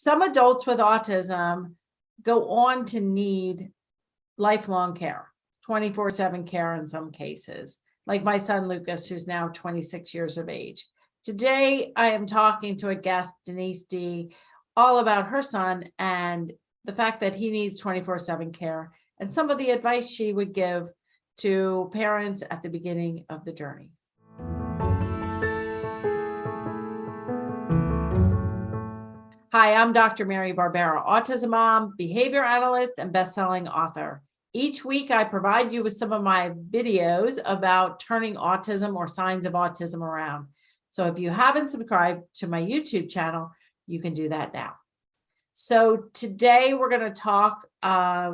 some adults with autism go on to need lifelong care, 24/7 care in some cases, like my son Lucas, who's now 26 years of age. Today, I am talking to a guest, Denise D, all about her son and the fact that he needs 24/7 care and some of the advice she would give to parents at the beginning of the journey. Hi, I'm Dr. Mary Barbera, autism mom, behavior analyst, and best-selling author. Each week, I provide you with some of my videos about turning autism or signs of autism around. So if you haven't subscribed to my YouTube channel, you can do that now. So today we're going to talk,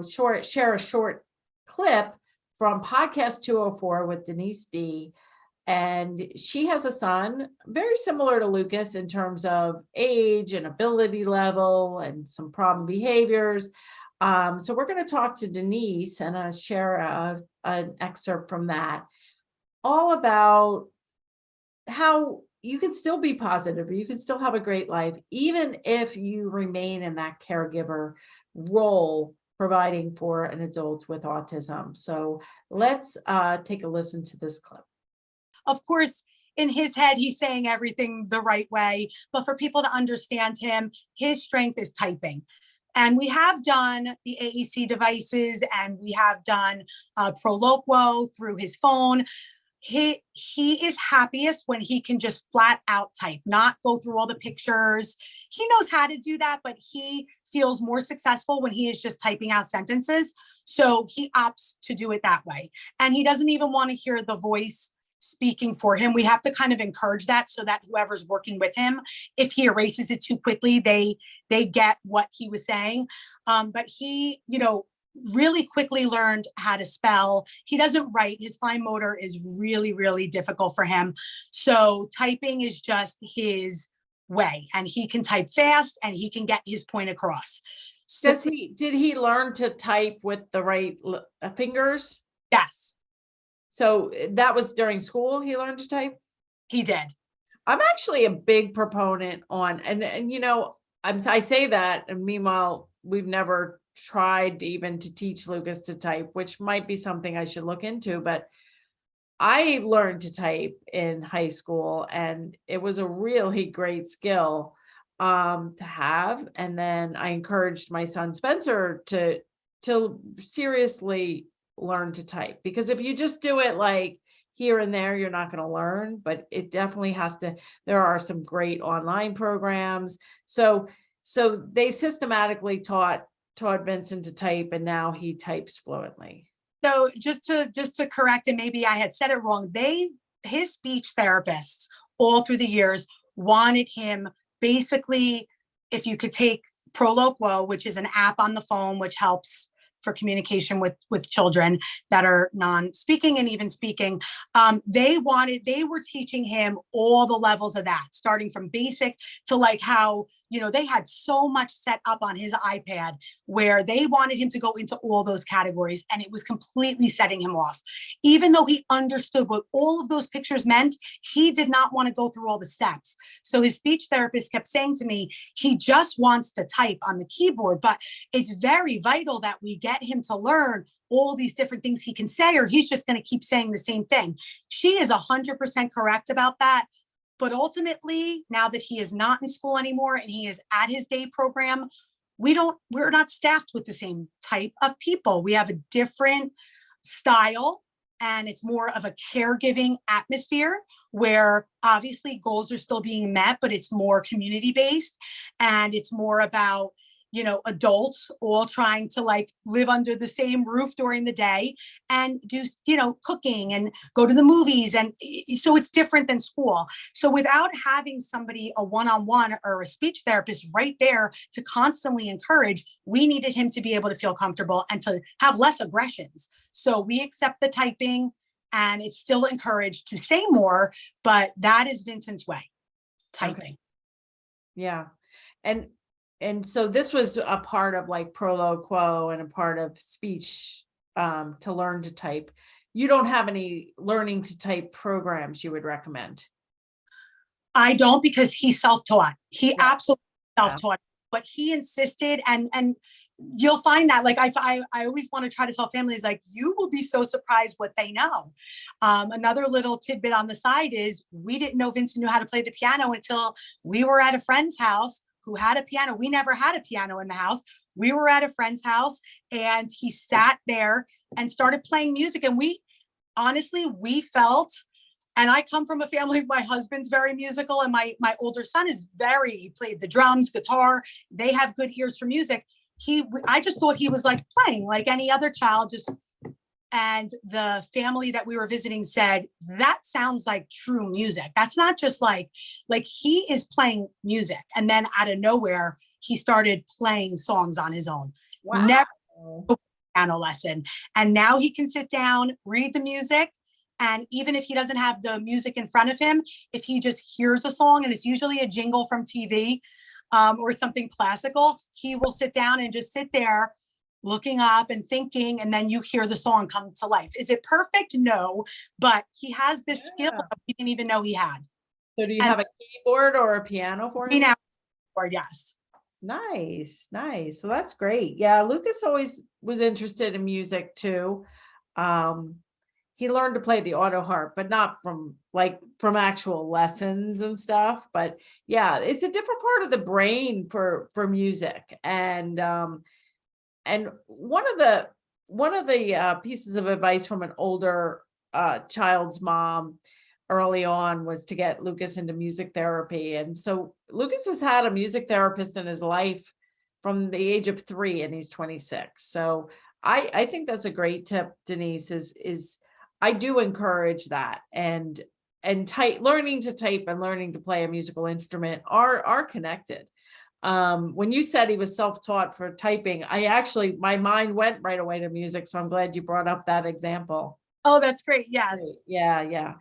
share a short clip from podcast 204 with Denise D. And she has a son very similar to Lucas in terms of age and ability level and some problem behaviors. So we're going to talk to Denise and share an excerpt from that, all about how you can still be positive, or you can still have a great life, even if you remain in that caregiver role, providing for an adult with autism. So let's take a listen to this clip. Of course, in his head, he's saying everything the right way, but for people to understand him, his strength is typing. And we have done the AAC devices, and we have done Proloquo through his phone. He is happiest when he can just flat out type, not go through all the pictures. He knows how to do that, but he feels more successful when he is just typing out sentences. So he opts to do it that way. And he doesn't even want to hear the voice speaking for him. We have to kind of encourage that so that whoever's working with him, if he erases it too quickly, they get what he was saying. But he, really quickly learned how to spell. He doesn't write. His fine motor is really, really difficult for him. So typing is just his way, and he can type fast and he can get his point across. So, Did he learn to type with the right fingers? Yes. So that was during school he learned to type? He did. I'm actually a big proponent on, and I say that, and meanwhile, we've never tried even to teach Lucas to type, which might be something I should look into, but I learned to type in high school, and it was a really great skill to have. And then I encouraged my son Spencer to seriously learn to type, because if you just do it like here and there, you're not going to learn. But it definitely has to, there are some great online programs. So they systematically taught Vincent to type, and now he types fluently. So just to correct, and maybe I had said it wrong, his speech therapists all through the years wanted him, basically, if you could take Proloquo, which is an app on the phone which helps for communication with children that are non-speaking and even speaking. They were teaching him all the levels of that, starting from basic to like how, they had so much set up on his iPad where they wanted him to go into all those categories, and it was completely setting him off. Even though he understood what all of those pictures meant, he did not want to go through all the steps. So his speech therapist kept saying to me, he just wants to type on the keyboard, but it's very vital that we get him to learn all these different things he can say, or he's just going to keep saying the same thing. She is 100% correct about that. But ultimately, now that he is not in school anymore and he is at his day program, we're not staffed with the same type of people. We have a different style, and it's more of a caregiving atmosphere where obviously goals are still being met, but it's more community based, and it's more about, adults all trying to like live under the same roof during the day and do, cooking and go to the movies. And so it's different than school. So without having somebody, a one-on-one or a speech therapist right there to constantly encourage, we needed him to be able to feel comfortable and to have less aggressions. So we accept the typing, and it's still encouraged to say more, but that is Vincent's way, typing. Okay. Yeah. And so this was a part of like Proloquo and a part of speech to learn to type. You don't have any learning to type programs you would recommend? I don't, because he's self-taught. He absolutely self-taught. but he insisted, and you'll find that, like, I always want to try to tell families, like, you will be so surprised what they know. Another little tidbit on the side is, we didn't know Vincent knew how to play the piano until we were at a friend's house who had a piano. We never had a piano in the house. We were at a friend's house, and he sat there and started playing music. And we felt, and I come from a family, my husband's very musical, and my older son is he played the drums, guitar. They have good ears for music. I just thought he was like playing like any other child, and the family that we were visiting said, that sounds like true music. That's not just like he is playing music. And then out of nowhere, he started playing songs on his own. Wow. Never a piano lesson. And now he can sit down, read the music. And even if he doesn't have the music in front of him, if he just hears a song, and it's usually a jingle from TV, or something classical, he will sit down and just sit there looking up and thinking, and then you hear the song come to life. Is it perfect? No, but he has this skill that he didn't even know he had. So do you have a keyboard or a piano for him? Yes. Nice. So that's great. Yeah, Lucas always was interested in music too. He learned to play the auto harp, but not from actual lessons and stuff. But yeah, it's a different part of the brain for music. And one of the pieces of advice from an older child's mom early on was to get Lucas into music therapy. And so Lucas has had a music therapist in his life from the age of 3, and he's 26. So I think that's a great tip, Denise, is I do encourage that, and learning to type and learning to play a musical instrument are connected. When you said he was self-taught for typing, my mind went right away to music. So I'm glad you brought up that example. Oh, that's great. Yes. Yeah.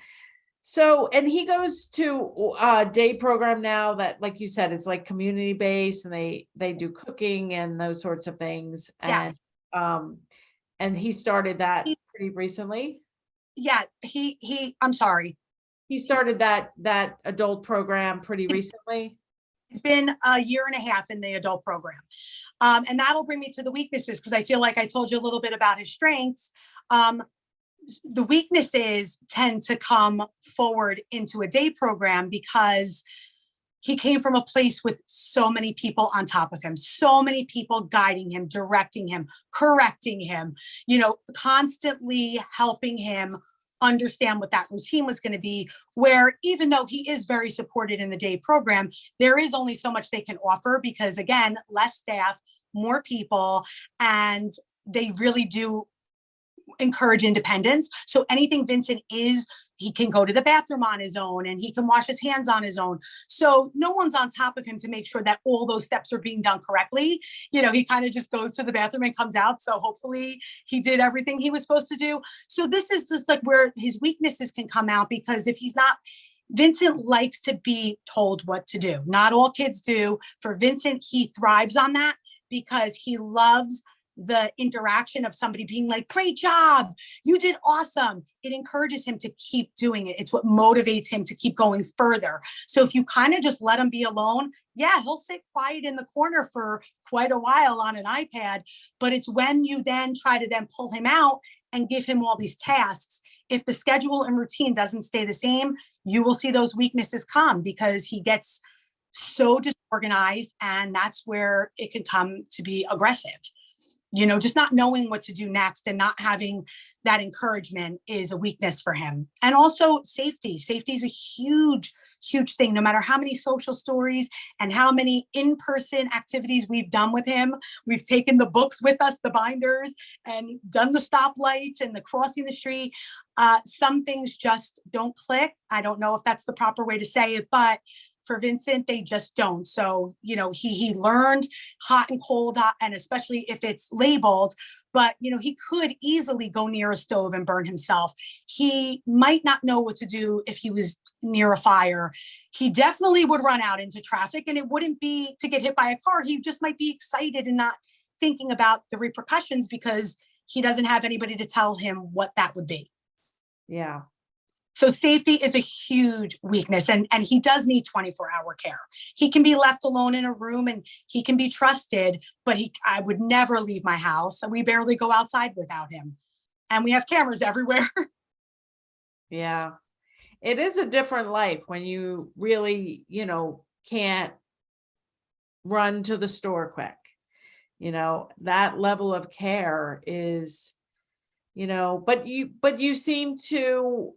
So, and he goes to a day program now that, like you said, it's like community based, and they do cooking and those sorts of things. Yes. And he started that pretty recently. Yeah, I'm sorry. He started that adult program pretty recently. It's been a year and a half in the adult program. And that'll bring me to the weaknesses, because I feel like I told you a little bit about his strengths. The weaknesses tend to come forward into a day program because he came from a place with so many people on top of him, so many people guiding him, directing him, correcting him, constantly helping him understand what that routine was going to be, where even though he is very supported in the day program, there is only so much they can offer, because again, less staff, more people, and they really do encourage independence. So anything Vincent he can go to the bathroom on his own, and he can wash his hands on his own. So no one's on top of him to make sure that all those steps are being done correctly. He kind of just goes to the bathroom and comes out. So hopefully he did everything he was supposed to do. So this is just like where his weaknesses can come out, because if he's not, Vincent likes to be told what to do. Not all kids do. For Vincent, he thrives on that because he loves the interaction of somebody being like, great job, you did awesome. It encourages him to keep doing it. It's what motivates him to keep going further. So if you kind of just let him be alone, yeah, he'll sit quiet in the corner for quite a while on an iPad. But it's when you then try to then pull him out and give him all these tasks, if the schedule and routine doesn't stay the same, you will see those weaknesses come, because he gets so disorganized, and that's where it can come to be aggressive. Just not knowing what to do next and not having that encouragement is a weakness for him. And also safety. Safety is a huge thing. No matter how many social stories and how many in-person activities we've done with him, we've taken the books with us, the binders, and done the stoplights and the crossing the street. Some things just don't click. I don't know if that's the proper way to say it, but for Vincent, they just don't. So, he learned hot and cold, and especially if it's labeled, but, he could easily go near a stove and burn himself. He might not know what to do if he was near a fire. He definitely would run out into traffic, and it wouldn't be to get hit by a car. He just might be excited and not thinking about the repercussions, because he doesn't have anybody to tell him what that would be. Yeah. So safety is a huge weakness, and he does need 24-hour care. He can be left alone in a room and he can be trusted, but I would never leave my house. We barely go outside without him. And we have cameras everywhere. Yeah. It is a different life when you really, can't run to the store quick. That level of care is, but you seem to,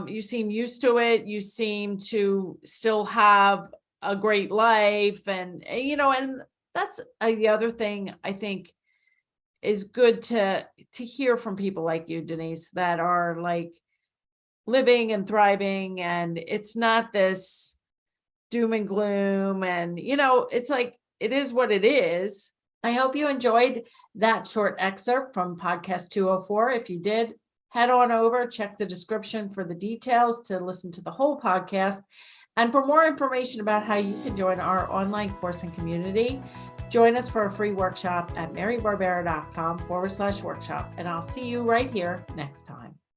you seem used to it. You seem to still have a great life, and that's the other thing I think is good to hear from people like you, Denise, that are like living and thriving, and it's not this doom and gloom, and it's like, it is what it is. I hope you enjoyed that short excerpt from podcast 204. If you did, head on over, check the description for the details to listen to the whole podcast. And for more information about how you can join our online course and community, join us for a free workshop at marybarbera.com/workshop. And I'll see you right here next time.